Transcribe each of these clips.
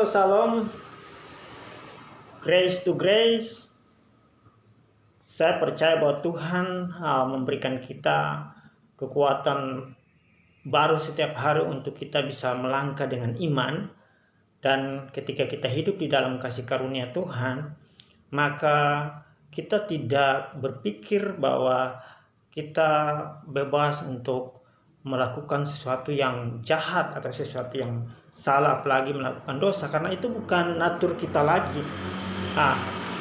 Halo, salam, grace to grace. Saya percaya bahwa Tuhan memberikan kita kekuatan baru setiap hari untuk kita bisa melangkah dengan iman. Dan ketika kita hidup di dalam kasih karunia Tuhan, maka kita tidak berpikir bahwa kita bebas untuk melakukan sesuatu yang jahat atau sesuatu yang salah, apalagi melakukan dosa, karena itu bukan natur kita lagi.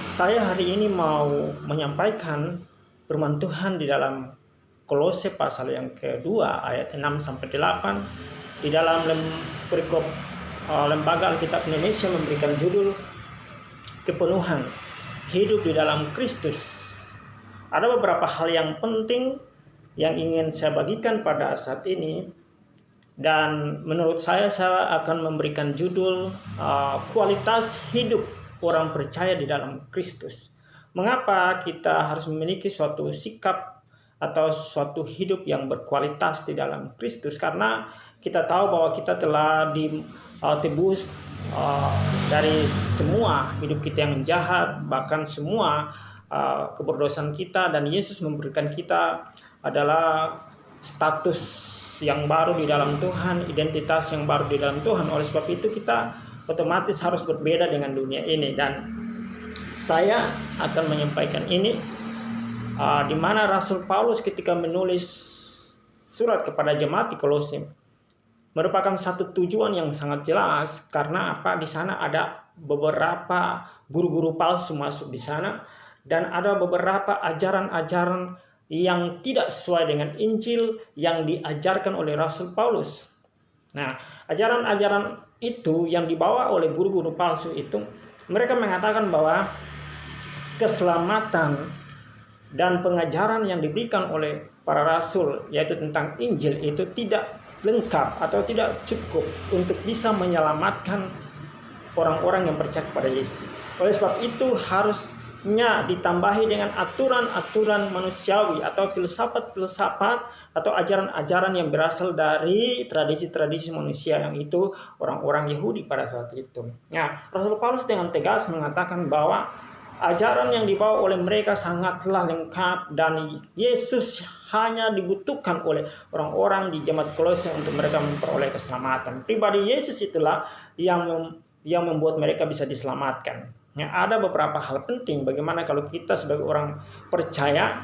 Saya hari ini mau menyampaikan firman Tuhan di dalam Kolose pasal yang kedua ayat 6 sampai 8 di dalam perikop Lembaga Alkitab Indonesia memberikan judul kepenuhan hidup di dalam Kristus. Ada beberapa hal yang penting yang ingin saya bagikan pada saat ini, dan menurut saya akan memberikan judul kualitas hidup orang percaya di dalam Kristus. Mengapa kita harus memiliki suatu sikap atau suatu hidup yang berkualitas di dalam Kristus? Karena kita tahu bahwa kita telah ditebus dari semua hidup kita yang jahat, bahkan semua keberdosaan kita, dan Yesus memberikan kita adalah status yang baru di dalam Tuhan, identitas yang baru di dalam Tuhan. Oleh sebab itu kita otomatis harus berbeda dengan dunia ini, dan saya akan menyampaikan ini di mana Rasul Paulus ketika menulis surat kepada jemaat di Kolose merupakan satu tujuan yang sangat jelas. Karena apa? Di sana ada beberapa guru-guru palsu masuk di sana, dan ada beberapa ajaran-ajaran yang tidak sesuai dengan Injil yang diajarkan oleh Rasul Paulus. Nah, ajaran-ajaran itu yang dibawa oleh guru-guru palsu itu, mereka mengatakan bahwa keselamatan dan pengajaran yang diberikan oleh para rasul, yaitu tentang Injil, itu tidak lengkap atau tidak cukup untuk bisa menyelamatkan orang-orang yang percaya kepada Yesus. Oleh sebab itu harusnya ditambahi dengan aturan-aturan manusiawi atau filsafat-filsafat atau ajaran-ajaran yang berasal dari tradisi-tradisi manusia, yang itu orang-orang Yahudi pada saat itu. Nah, Rasul Paulus dengan tegas mengatakan bahwa ajaran yang dibawa oleh mereka sangatlah lengkap, dan Yesus hanya dibutuhkan oleh orang-orang di jemaat Kolose untuk mereka memperoleh keselamatan. Pribadi Yesus itulah yang membuat mereka bisa diselamatkan. Ya, ada beberapa hal penting bagaimana kalau kita sebagai orang percaya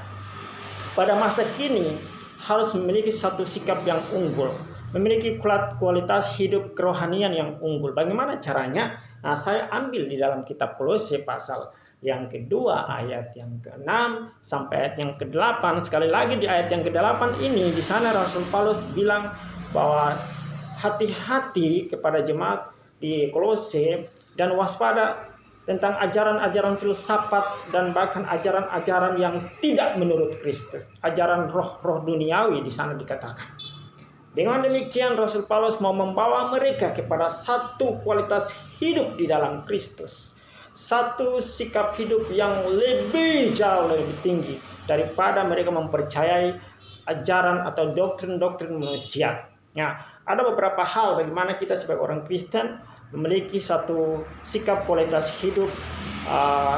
pada masa kini harus memiliki satu sikap yang unggul, memiliki kualitas hidup kerohanian yang unggul. Bagaimana caranya? Nah, saya ambil di dalam kitab Kolose pasal yang kedua ayat yang ke-6 sampai ayat yang ke-8. Sekali lagi di ayat yang ke-8 ini, di sana Rasul Paulus bilang bahwa hati-hati kepada jemaat di Kolose dan waspada tentang ajaran-ajaran filsafat dan bahkan ajaran-ajaran yang tidak menurut Kristus, ajaran roh-roh duniawi di sana dikatakan. Dengan demikian Rasul Paulus mau membawa mereka kepada satu kualitas hidup di dalam Kristus, satu sikap hidup yang jauh lebih tinggi daripada mereka mempercayai ajaran atau doktrin-doktrin manusia. Nah, ada beberapa hal bagaimana kita sebagai orang Kristen memiliki satu sikap kualitas hidup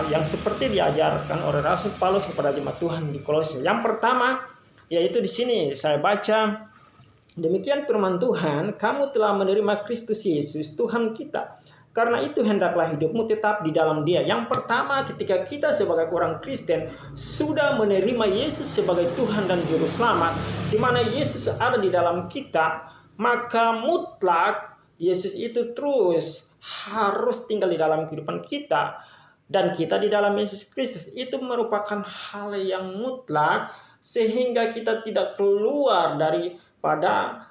yang seperti diajarkan oleh Rasul Paulus kepada jemaat Tuhan di Kolose. Yang pertama, yaitu di sini saya baca, demikian firman Tuhan, kamu telah menerima Kristus Yesus Tuhan kita. Karena itu hendaklah hidupmu tetap di dalam Dia. Yang pertama, ketika kita sebagai orang Kristen sudah menerima Yesus sebagai Tuhan dan Juru Selamat, di mana Yesus ada di dalam kita, maka mutlak Yesus itu terus harus tinggal di dalam kehidupan kita, dan kita di dalam Yesus Kristus. Itu merupakan hal yang mutlak sehingga kita tidak keluar daripada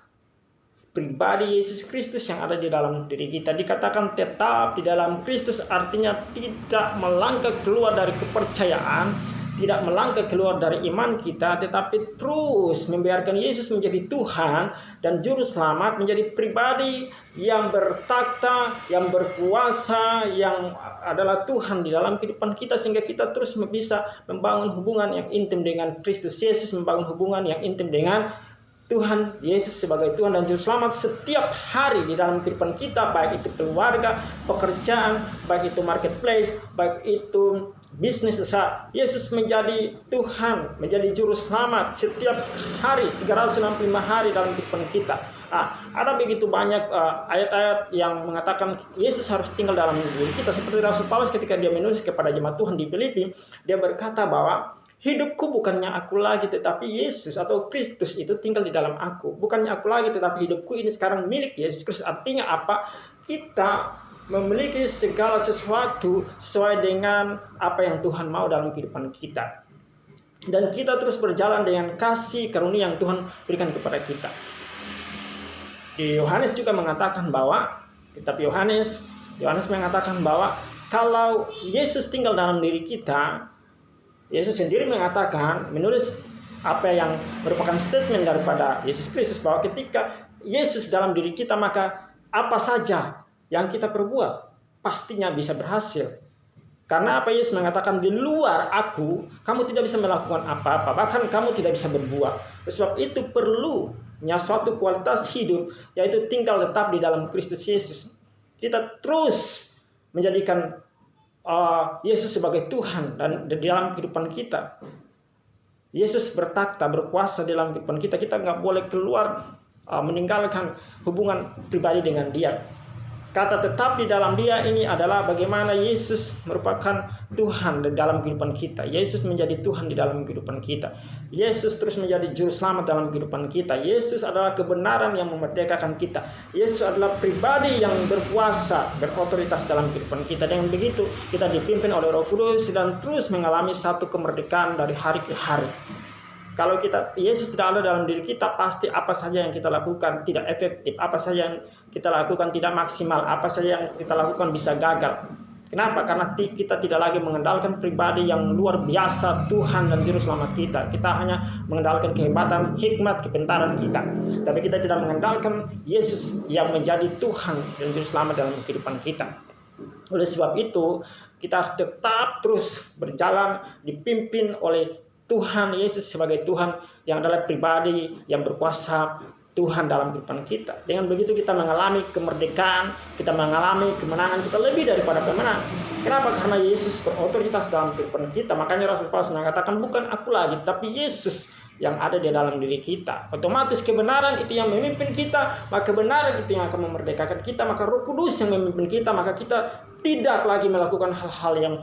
pribadi Yesus Kristus yang ada di dalam diri kita. Dikatakan tetap di dalam Kristus artinya tidak melangkah keluar dari kepercayaan, tidak melangkah keluar dari iman kita, tetapi terus membiarkan Yesus menjadi Tuhan dan Juru Selamat, menjadi pribadi yang bertakhta, yang berkuasa, yang adalah Tuhan di dalam kehidupan kita, sehingga kita terus bisa membangun hubungan yang intim dengan Kristus Yesus, membangun hubungan yang intim dengan Tuhan Yesus sebagai Tuhan dan Juru Selamat setiap hari di dalam kehidupan kita, baik itu keluarga, pekerjaan, baik itu marketplace, baik itu bisnis usaha. Yesus menjadi Tuhan, menjadi Juru Selamat setiap hari, 365 hari dalam kehidupan kita. Ada begitu banyak ayat-ayat yang mengatakan Yesus harus tinggal dalam diri kita. Seperti Rasul Paulus ketika dia menulis kepada jemaat Tuhan di Filipi, dia berkata bahwa hidupku bukannya aku lagi, tetapi Yesus atau Kristus itu tinggal di dalam aku. Bukannya aku lagi, tetapi hidupku ini sekarang milik Yesus Kristus. Artinya apa? Kita memiliki segala sesuatu sesuai dengan apa yang Tuhan mau dalam kehidupan kita. Dan kita terus berjalan dengan kasih karunia yang Tuhan berikan kepada kita. Di Yohanes juga mengatakan bahwa, kitab Yohanes mengatakan bahwa kalau Yesus tinggal dalam diri kita, Yesus sendiri mengatakan, menulis apa yang merupakan statement daripada Yesus Kristus, bahwa ketika Yesus dalam diri kita, maka apa saja yang kita perbuat pastinya bisa berhasil. Karena apa Yesus mengatakan, di luar aku, kamu tidak bisa melakukan apa-apa, bahkan kamu tidak bisa berbuat. Sebab itu perlunya suatu kualitas hidup, yaitu tinggal tetap di dalam Kristus Yesus. Kita terus menjadikan Yesus sebagai Tuhan dan di dalam kehidupan kita. Yesus bertakhta, berkuasa dalam kehidupan kita. Kita nggak boleh keluar meninggalkan hubungan pribadi dengan Dia. Kata tetap di dalam Dia ini adalah bagaimana Yesus merupakan Tuhan di dalam kehidupan kita. Yesus menjadi Tuhan di dalam kehidupan kita. Yesus terus menjadi Juru Selamat dalam kehidupan kita. Yesus adalah kebenaran yang memerdekakan kita. Yesus adalah pribadi yang berkuasa, berotoritas dalam kehidupan kita. Dengan begitu kita dipimpin oleh Roh Kudus dan terus mengalami satu kemerdekaan dari hari ke hari. Kalau Yesus tidak ada dalam diri kita, pasti apa saja yang kita lakukan tidak efektif, apa saja yang kita lakukan tidak maksimal, apa saja yang kita lakukan bisa gagal. Kenapa? Karena kita tidak lagi mengandalkan pribadi yang luar biasa, Tuhan dan Juru Selamat kita. Kita hanya mengandalkan kehebatan, hikmat, kepintaran kita. Tapi kita tidak mengandalkan Yesus yang menjadi Tuhan dan Juru Selamat dalam kehidupan kita. Oleh sebab itu, kita harus tetap terus berjalan, dipimpin oleh Tuhan Yesus sebagai Tuhan yang adalah pribadi yang berkuasa, Tuhan dalam kehidupan kita. Dengan begitu kita mengalami kemerdekaan, kita mengalami kemenangan, kita lebih daripada pemenang. Kenapa? Karena Yesus berotoritas dalam kehidupan kita. Makanya Rasul Paulus mengatakan, bukan aku lagi, tapi Yesus yang ada di dalam diri kita. Otomatis kebenaran itu yang memimpin kita, maka kebenaran itu yang akan memerdekakan kita, maka Roh Kudus yang memimpin kita, maka kita tidak lagi melakukan hal-hal yang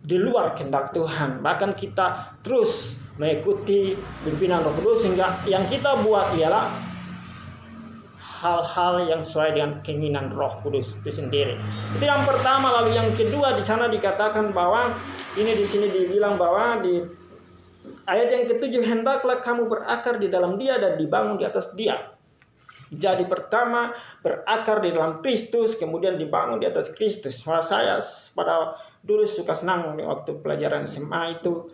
di luar kehendak Tuhan. Bahkan kita terus mengikuti pimpinan Roh Kudus, sehingga yang kita buat ialah hal-hal yang sesuai dengan keinginan Roh Kudus itu sendiri. Itu yang pertama. Lalu yang kedua, di sana dikatakan bahwa di sini dibilang bahwa di ayat yang ketujuh, hendaklah kamu berakar di dalam Dia dan dibangun di atas Dia. Jadi pertama berakar di dalam Kristus, kemudian dibangun di atas Kristus. Wah, saya pada dulu suka senang waktu pelajaran SMA itu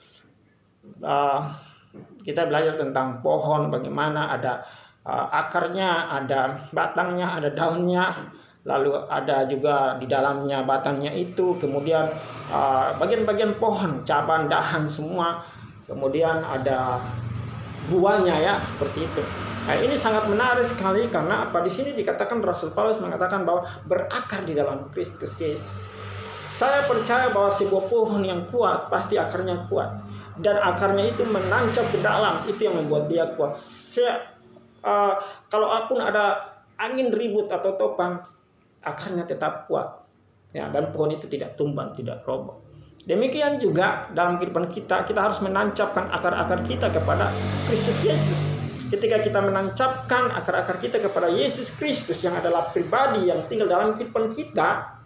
kita belajar tentang pohon, bagaimana ada akarnya, ada batangnya, ada daunnya, lalu ada juga di dalamnya batangnya itu, kemudian bagian-bagian pohon, cabang, dahan semua, kemudian ada buahnya ya, seperti itu. Nah, ini sangat menarik sekali karena apa? Di sini dikatakan, Rasul Paulus mengatakan bahwa berakar di dalam Kristus Yesus. Saya percaya bahwa sebuah pohon yang kuat pasti akarnya kuat, dan akarnya itu menancap ke dalam, itu yang membuat dia kuat. Kalaupun ada angin ribut atau topan, akarnya tetap kuat, ya, dan pohon itu tidak tumbang, tidak roboh. Demikian juga dalam kehidupan kita harus menancapkan akar-akar kita kepada Kristus Yesus. Ketika kita menancapkan akar-akar kita kepada Yesus Kristus yang adalah pribadi yang tinggal dalam kehidupan kita,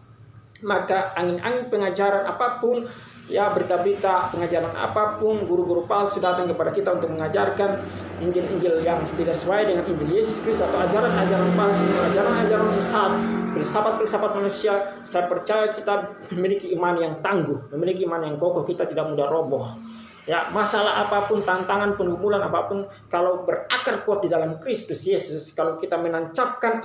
maka angin-angin pengajaran apapun, ya, berita-berita pengajaran apapun, guru-guru palsu datang kepada kita untuk mengajarkan Injil-Injil yang tidak sesuai dengan Injil Yesus Kristus, atau ajaran-ajaran palsu, ajaran-ajaran sesat, filsafat-filsafat manusia, saya percaya kita memiliki iman yang tangguh, memiliki iman yang kokoh, kita tidak mudah roboh. Ya, masalah apapun, tantangan, pergumulan apapun, kalau berakar kuat di dalam Kristus Yesus, kalau kita menancapkan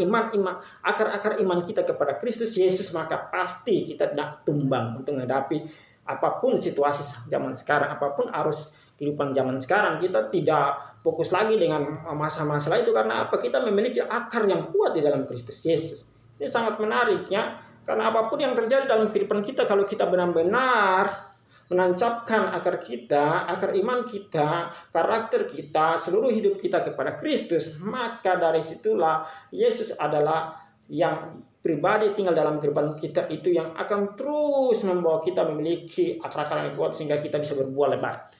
akar-akar iman kita kepada Kristus Yesus, maka pasti kita tidak tumbang untuk menghadapi apapun situasi zaman sekarang, apapun arus kehidupan zaman sekarang. Kita tidak fokus lagi dengan masalah-masalah itu. Karena apa? Kita memiliki akar yang kuat di dalam Kristus Yesus. Ini sangat menarik ya. Karena apapun yang terjadi dalam kehidupan kita, kalau kita benar-benar menancapkan akar kita, akar iman kita, karakter kita, seluruh hidup kita kepada Kristus, maka dari situlah Yesus adalah yang pribadi tinggal dalam kehidupan kita, itu yang akan terus membawa kita memiliki akar-akar yang kuat sehingga kita bisa berbuah lebat.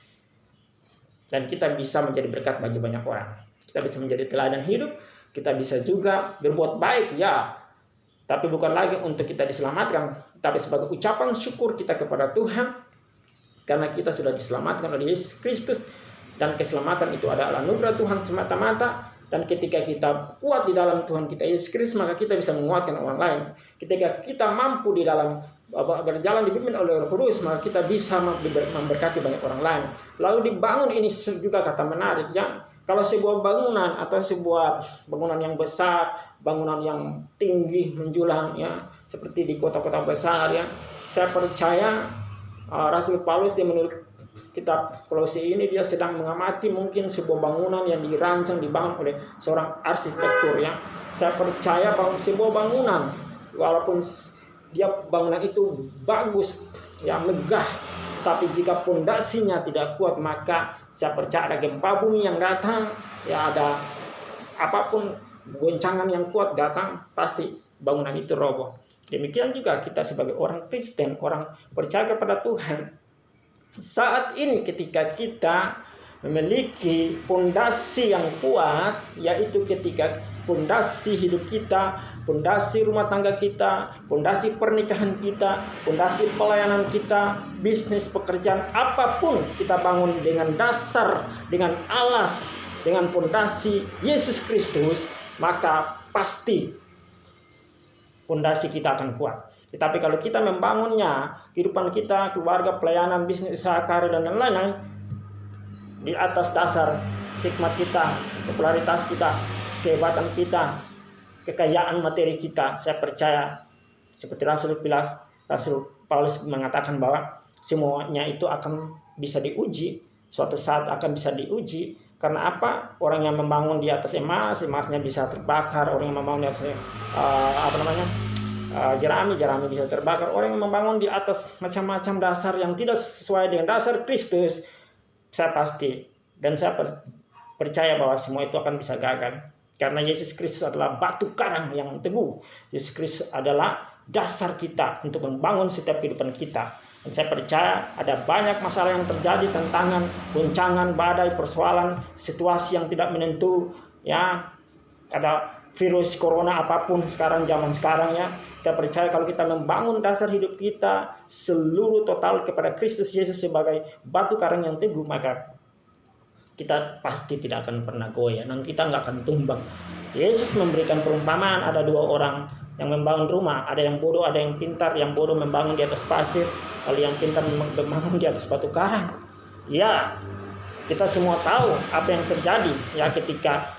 Dan kita bisa menjadi berkat bagi banyak orang. Kita bisa menjadi teladan hidup, kita bisa juga berbuat baik ya. Tapi bukan lagi untuk kita diselamatkan, tapi sebagai ucapan syukur kita kepada Tuhan. Karena kita sudah diselamatkan oleh Yesus Kristus, dan keselamatan itu adalah anugerah Tuhan semata-mata. Dan ketika kita kuat di dalam Tuhan kita Yesus Kristus, maka kita bisa menguatkan orang lain. Ketika kita mampu di dalam berjalan dipimpin oleh Roh Kudus, maka kita bisa memberkati banyak orang lain. Lalu dibangun, ini juga kata menarik ya. Kalau sebuah bangunan atau sebuah bangunan yang besar, bangunan yang tinggi menjulang ya, seperti di kota-kota besar ya, saya percaya Rasul Paulus dia menulis kitab Kolose ini, dia sedang mengamati mungkin sebuah bangunan yang dirancang, dibangun oleh seorang arsitektur ya. Saya percaya bahwa sebuah bangunan, walaupun dia bangunan itu bagus ya, megah, tapi jika pondasinya tidak kuat, maka saya percaya ada gempa bumi yang datang ya, ada apapun goncangan yang kuat datang, pasti bangunan itu roboh. Demikian juga kita sebagai orang Kristen, orang percaya kepada Tuhan. Saat ini ketika kita memiliki pondasi yang kuat, yaitu ketika pondasi hidup kita, pondasi rumah tangga kita, pondasi pernikahan kita, pondasi pelayanan kita, bisnis, pekerjaan, apapun kita bangun dengan dasar, dengan alas, dengan pondasi Yesus Kristus, maka pasti pondasi kita akan kuat. Tetapi kalau kita membangunnya, kehidupan kita, keluarga, pelayanan, bisnis, usaha, karir, dan lain-lain di atas dasar hikmat kita, popularitas kita, kehebatan kita, kekayaan materi kita, saya percaya seperti Rasul Paulus mengatakan bahwa semuanya itu akan bisa diuji, suatu saat akan bisa diuji. Karena apa? Orang yang membangun di atas emas, emasnya bisa terbakar. Orang yang membangun di atas jerami bisa terbakar. Orang yang membangun di atas macam-macam dasar yang tidak sesuai dengan dasar Kristus, saya pasti dan saya percaya bahwa semua itu akan bisa gagal. Karena Yesus Kristus adalah batu karang yang teguh. Yesus Kristus adalah dasar kita untuk membangun setiap kehidupan kita. Dan saya percaya ada banyak masalah yang terjadi, tantangan, goncangan, badai, persoalan, situasi yang tidak menentu ya. Ada virus corona apapun sekarang, zaman sekarang ya. Kita percaya kalau kita membangun dasar hidup kita seluruh total kepada Kristus Yesus sebagai batu karang yang teguh, maka kita pasti tidak akan pernah goyah dan kita nggak akan tumbang. Yesus memberikan perumpamaan, ada dua orang yang membangun rumah, ada yang bodoh, ada yang pintar. Yang bodoh membangun di atas pasir, lalu yang pintar membangun di atas batu karang. Ya, kita semua tahu apa yang terjadi ya ketika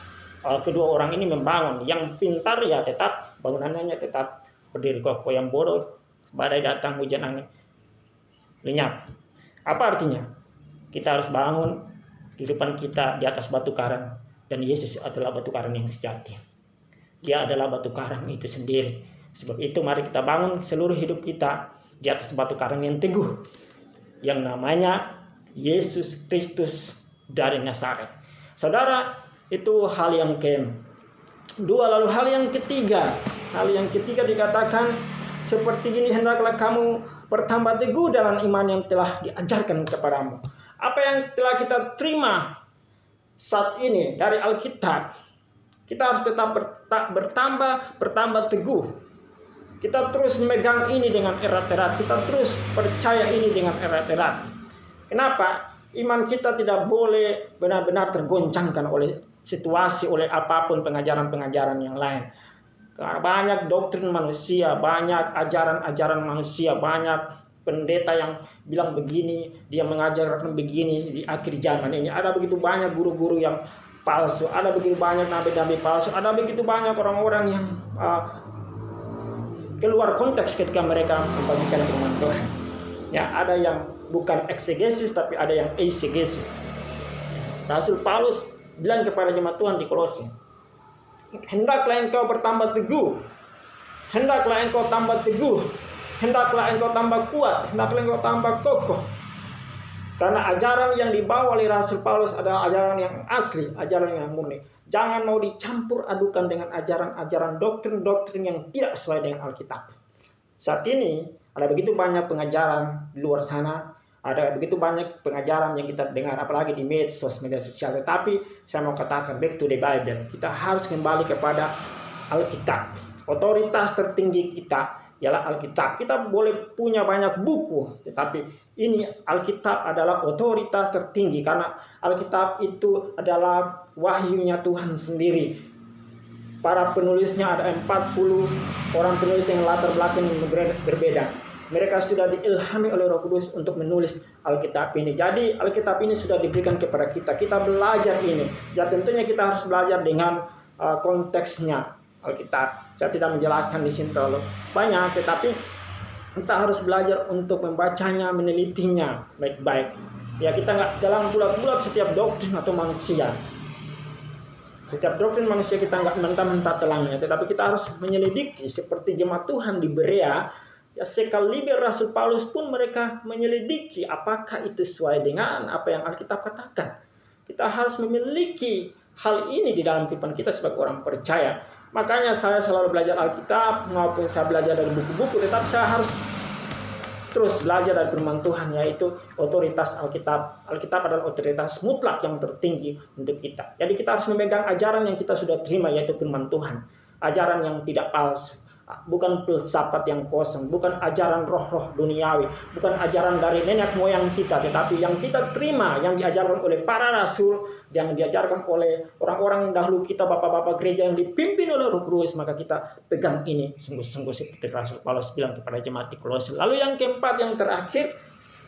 kedua orang ini membangun. Yang pintar ya tetap bangunannya tetap berdiri kokoh. Yang bodoh, badai datang, hujan angin, lenyap. Apa artinya? Kita harus bangun kehidupan kita di atas batu karang, dan Yesus adalah batu karang yang sejati. Dia adalah batu karang itu sendiri. Sebab itu mari kita bangun seluruh hidup kita di atas batu karang yang teguh, yang namanya Yesus Kristus dari Nazaret. Saudara, itu hal yang kedua. Lalu hal yang ketiga. Hal yang ketiga dikatakan seperti ini, hendaklah kamu bertambah teguh dalam iman yang telah diajarkan kepadamu. Apa yang telah kita terima saat ini dari Alkitab, kita harus tetap bertambah teguh. Kita terus memegang ini dengan erat-erat. Kita terus percaya ini dengan erat-erat. Kenapa? Iman kita tidak boleh benar-benar tergoncangkan oleh situasi, oleh apapun pengajaran-pengajaran yang lain. Karena banyak doktrin manusia, banyak ajaran-ajaran manusia, banyak pendeta yang bilang begini, dia mengajarkan begini di akhir zaman ini. Ada begitu banyak guru-guru yang palsu, ada begitu banyak nabi-nabi palsu, ada begitu banyak orang-orang yang keluar konteks ketika mereka membagikan firman Tuhan. Ya, ada yang bukan eksegesis tapi ada yang eisegesis. Rasul Paulus bilang kepada jemaat Tuhan di Kolose, hendaklah engkau bertambah teguh, hendaklah engkau tambah teguh, hendaklah engkau tambah kuat, hendaklah engkau tambah kokoh. Karena ajaran yang dibawa oleh Rasul Paulus adalah ajaran yang asli, ajaran yang murni. Jangan mau dicampur adukan dengan ajaran-ajaran doktrin-doktrin yang tidak sesuai dengan Alkitab. Saat ini ada begitu banyak pengajaran di luar sana, ada begitu banyak pengajaran yang kita dengar, apalagi di media sosial. Tetapi saya mau katakan, back to the Bible. Kita harus kembali kepada Alkitab. Otoritas tertinggi kita ialah Alkitab. Kita boleh punya banyak buku, tetapi ini Alkitab adalah otoritas tertinggi, karena Alkitab itu adalah wahyunya Tuhan sendiri. Para penulisnya ada 40 orang penulis dengan latar belakang yang berbeda. Mereka sudah diilhami oleh Roh Kudus untuk menulis Alkitab ini. Jadi Alkitab ini sudah diberikan kepada kita. Kita belajar ini. Ya tentunya kita harus belajar dengan konteksnya Alkitab. Saya tidak menjelaskan di sini terlalu banyak, tetapi kita harus belajar untuk membacanya, menelitinya baik-baik. Ya kita nggak dalam bulat-bulat setiap doktrin atau manusia. Setiap doktrin manusia kita nggak mentah-mentah telannya, tetapi kita harus menyelidiki seperti jemaat Tuhan di Berea. Ya sekaliber Rasul Paulus pun mereka menyelidiki apakah itu sesuai dengan apa yang Alkitab katakan. Kita harus memiliki hal ini di dalam kehidupan kita sebagai orang percaya. Makanya saya selalu belajar Alkitab, maupun saya belajar dari buku-buku, tetapi saya harus terus belajar dari firman Tuhan, yaitu otoritas Alkitab. Alkitab adalah otoritas mutlak yang tertinggi untuk kita. Jadi kita harus memegang ajaran yang kita sudah terima, yaitu firman Tuhan. Ajaran yang tidak palsu, bukan filsafat yang kosong, bukan ajaran roh-roh duniawi, bukan ajaran dari nenek moyang kita, tetapi yang kita terima, yang diajarkan oleh para rasul, yang diajarkan oleh orang-orang dahulu kita, bapak-bapak gereja yang dipimpin oleh Roh Kudus. Maka kita pegang ini sungguh-sungguh seperti Rasul Paulus bilang kepada jemaat di Kolose. Lalu yang keempat, yang terakhir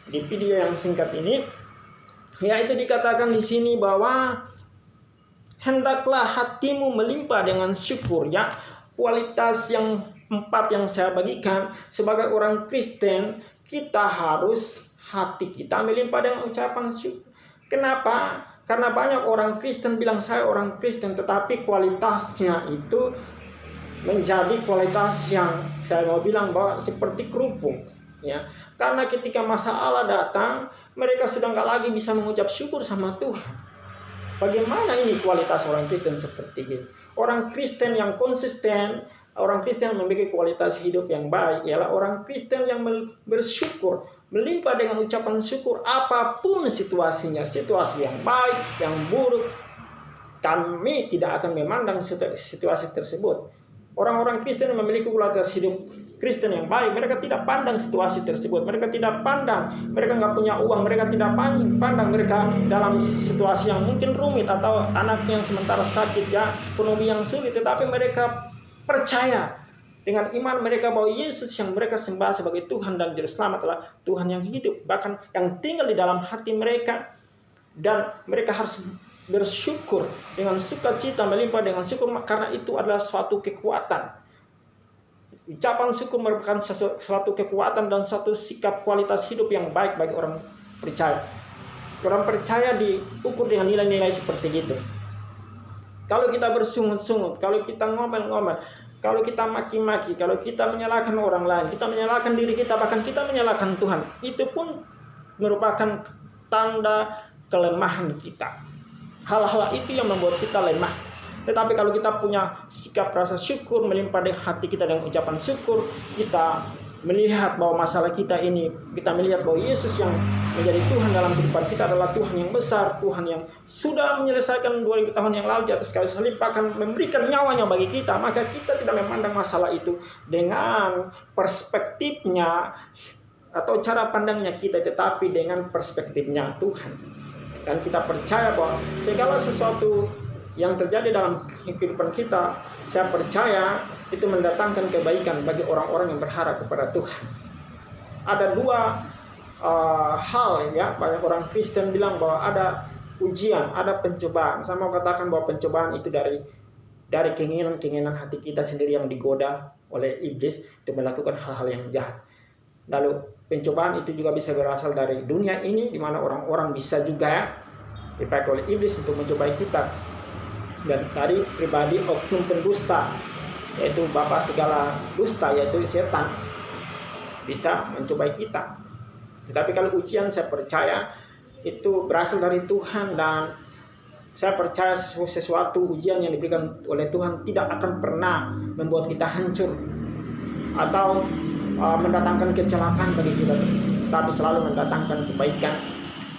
di video yang singkat ini, yaitu dikatakan di sini bahwa hendaklah hatimu melimpah dengan syukur. Ya, kualitas yang empat yang saya bagikan sebagai orang Kristen, kita harus hati kita melimpah dengan ucapan syukur. Kenapa? Karena banyak orang Kristen bilang saya orang Kristen, tetapi kualitasnya itu menjadi kualitas yang saya mau bilang bahwa seperti kerupuk. Ya, karena ketika masalah datang, mereka sudah nggak lagi bisa mengucap syukur sama Tuhan. Bagaimana ini kualitas orang Kristen seperti ini? Orang Kristen yang konsisten, orang Kristen yang memiliki kualitas hidup yang baik ialah orang Kristen yang bersyukur, melimpah dengan ucapan syukur apapun situasinya, situasi yang baik, yang buruk. Kami tidak akan memandang situasi tersebut. Orang-orang Kristen yang memiliki kualitas hidup Kristen yang baik, mereka tidak pandang situasi tersebut. Mereka tidak pandang, mereka nggak punya uang, mereka tidak pandang mereka dalam situasi yang mungkin rumit atau anaknya yang sementara sakit, ya, ekonomi yang sulit. Tetapi mereka percaya dengan iman mereka bahwa Yesus yang mereka sembah sebagai Tuhan dan Juru Selamat adalah Tuhan yang hidup, bahkan yang tinggal di dalam hati mereka. Dan mereka harus bersyukur dengan sukacita, melimpah dengan syukur, karena itu adalah suatu kekuatan. Ucapan syukur merupakan suatu kekuatan dan suatu sikap kualitas hidup yang baik bagi orang percaya. Orang percaya diukur dengan nilai-nilai seperti itu. Kalau kita bersungut-sungut, kalau kita ngomel-ngomel, kalau kita maki-maki, kalau kita menyalahkan orang lain, kita menyalahkan diri kita, bahkan kita menyalahkan Tuhan, itu pun merupakan tanda kelemahan kita. Hal-hal itu yang membuat kita lemah. Tetapi kalau kita punya sikap rasa syukur, melimpah dengan hati kita dengan ucapan syukur, kita melihat bahwa masalah kita ini, kita melihat bahwa Yesus yang menjadi Tuhan dalam kehidupan kita adalah Tuhan yang besar, Tuhan yang sudah menyelesaikan 2000 tahun yang lalu di atas kayu salib, bahkan memberikan nyawanya bagi kita. Maka kita tidak memandang masalah itu dengan perspektifnya atau cara pandangnya kita, tetapi dengan perspektifnya Tuhan. Dan kita percaya bahwa segala sesuatu yang terjadi dalam kehidupan kita, saya percaya itu mendatangkan kebaikan bagi orang-orang yang berharap kepada Tuhan. Ada dua hal, ya, banyak orang Kristen bilang bahwa ada ujian, ada pencobaan. Saya mau katakan bahwa pencobaan itu dari keinginan-keinginan hati kita sendiri yang digoda oleh iblis untuk melakukan hal-hal yang jahat. Lalu pencobaan itu juga bisa berasal dari dunia ini, di mana orang-orang bisa juga dipakai oleh iblis untuk mencobai kita. Dan tadi pribadi oknum pendusta, yaitu bapak segala dusta, yaitu setan, bisa mencobai kita. Tetapi kalau ujian, saya percaya itu berasal dari Tuhan, dan saya percaya sesuatu ujian yang diberikan oleh Tuhan tidak akan pernah membuat kita hancur atau mendatangkan kecelakaan bagi kita, tapi selalu mendatangkan kebaikan.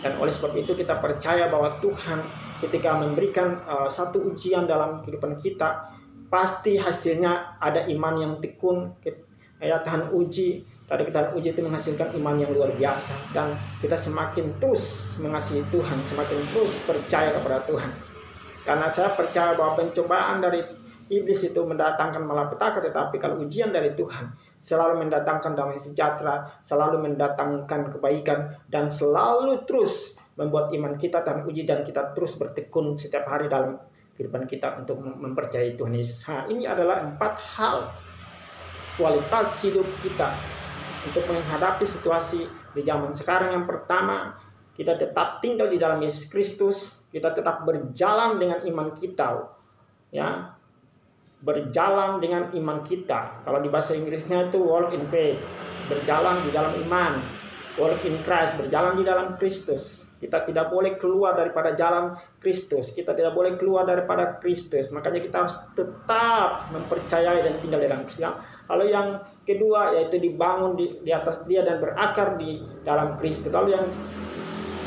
Dan oleh sebab itu kita percaya bahwa Tuhan ketika memberikan satu ujian dalam kehidupan kita, pasti hasilnya ada iman yang tekun. Ya, tahan uji, dari kita uji itu menghasilkan iman yang luar biasa, dan kita semakin terus mengasihi Tuhan, semakin terus percaya kepada Tuhan. Karena saya percaya bahwa pencobaan dari iblis itu mendatangkan malapetaka, tetapi kalau ujian dari Tuhan selalu mendatangkan damai sejahtera, selalu mendatangkan kebaikan, dan selalu terus membuat iman kita tahan uji, dan kita terus bertekun setiap hari dalam kehidupan kita untuk mempercayai Tuhan Yesus. Ini adalah 4 hal kualitas hidup kita untuk menghadapi situasi di zaman sekarang. Yang pertama, kita tetap tinggal di dalam Yesus Kristus, kita tetap berjalan dengan iman kita, ya, berjalan dengan iman kita. Kalau di bahasa Inggrisnya itu walk in faith, berjalan di dalam iman, walk in Christ, berjalan di dalam Kristus. Kita tidak boleh keluar daripada jalan Kristus, kita tidak boleh keluar daripada Kristus. Makanya kita harus tetap mempercayai dan tinggal di dalam Kristus. Lalu yang kedua yaitu dibangun di atas Dia dan berakar di dalam Kristus. Lalu yang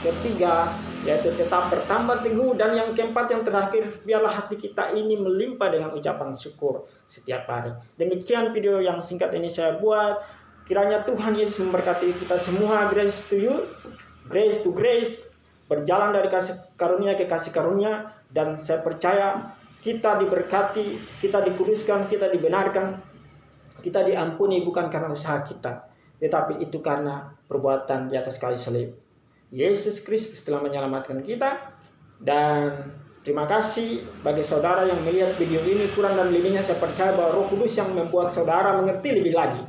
ketiga yaitu tetap bertambah teguh, dan yang keempat, yang terakhir, biarlah hati kita ini melimpah dengan ucapan syukur setiap hari. Demikian video yang singkat ini saya buat. Kiranya Tuhan Yesus memberkati kita semua. Grace to you, grace to grace, berjalan dari kasih karunia ke kasih karunia. Dan saya percaya kita diberkati, kita dikuduskan, kita dibenarkan, kita diampuni bukan karena usaha kita, tetapi itu karena perbuatan di atas kayu salib. Yesus Kristus telah menyelamatkan kita. Dan terima kasih sebagai saudara yang melihat video ini, kurang dan lebihnya saya percaya bahwa Roh Kudus yang membuat saudara mengerti lebih lagi.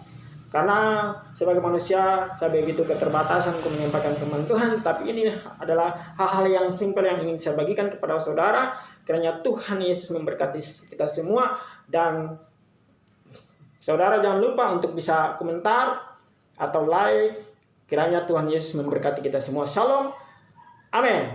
Karena sebagai manusia saya begitu keterbatasan untuk menyampaikan firman Tuhan, tapi ini adalah hal-hal yang simpel yang ingin saya bagikan kepada saudara. Kiranya Tuhan Yesus memberkati kita semua, dan saudara jangan lupa untuk bisa komentar atau like. Kiranya Tuhan Yesus memberkati kita semua. Shalom. Amin.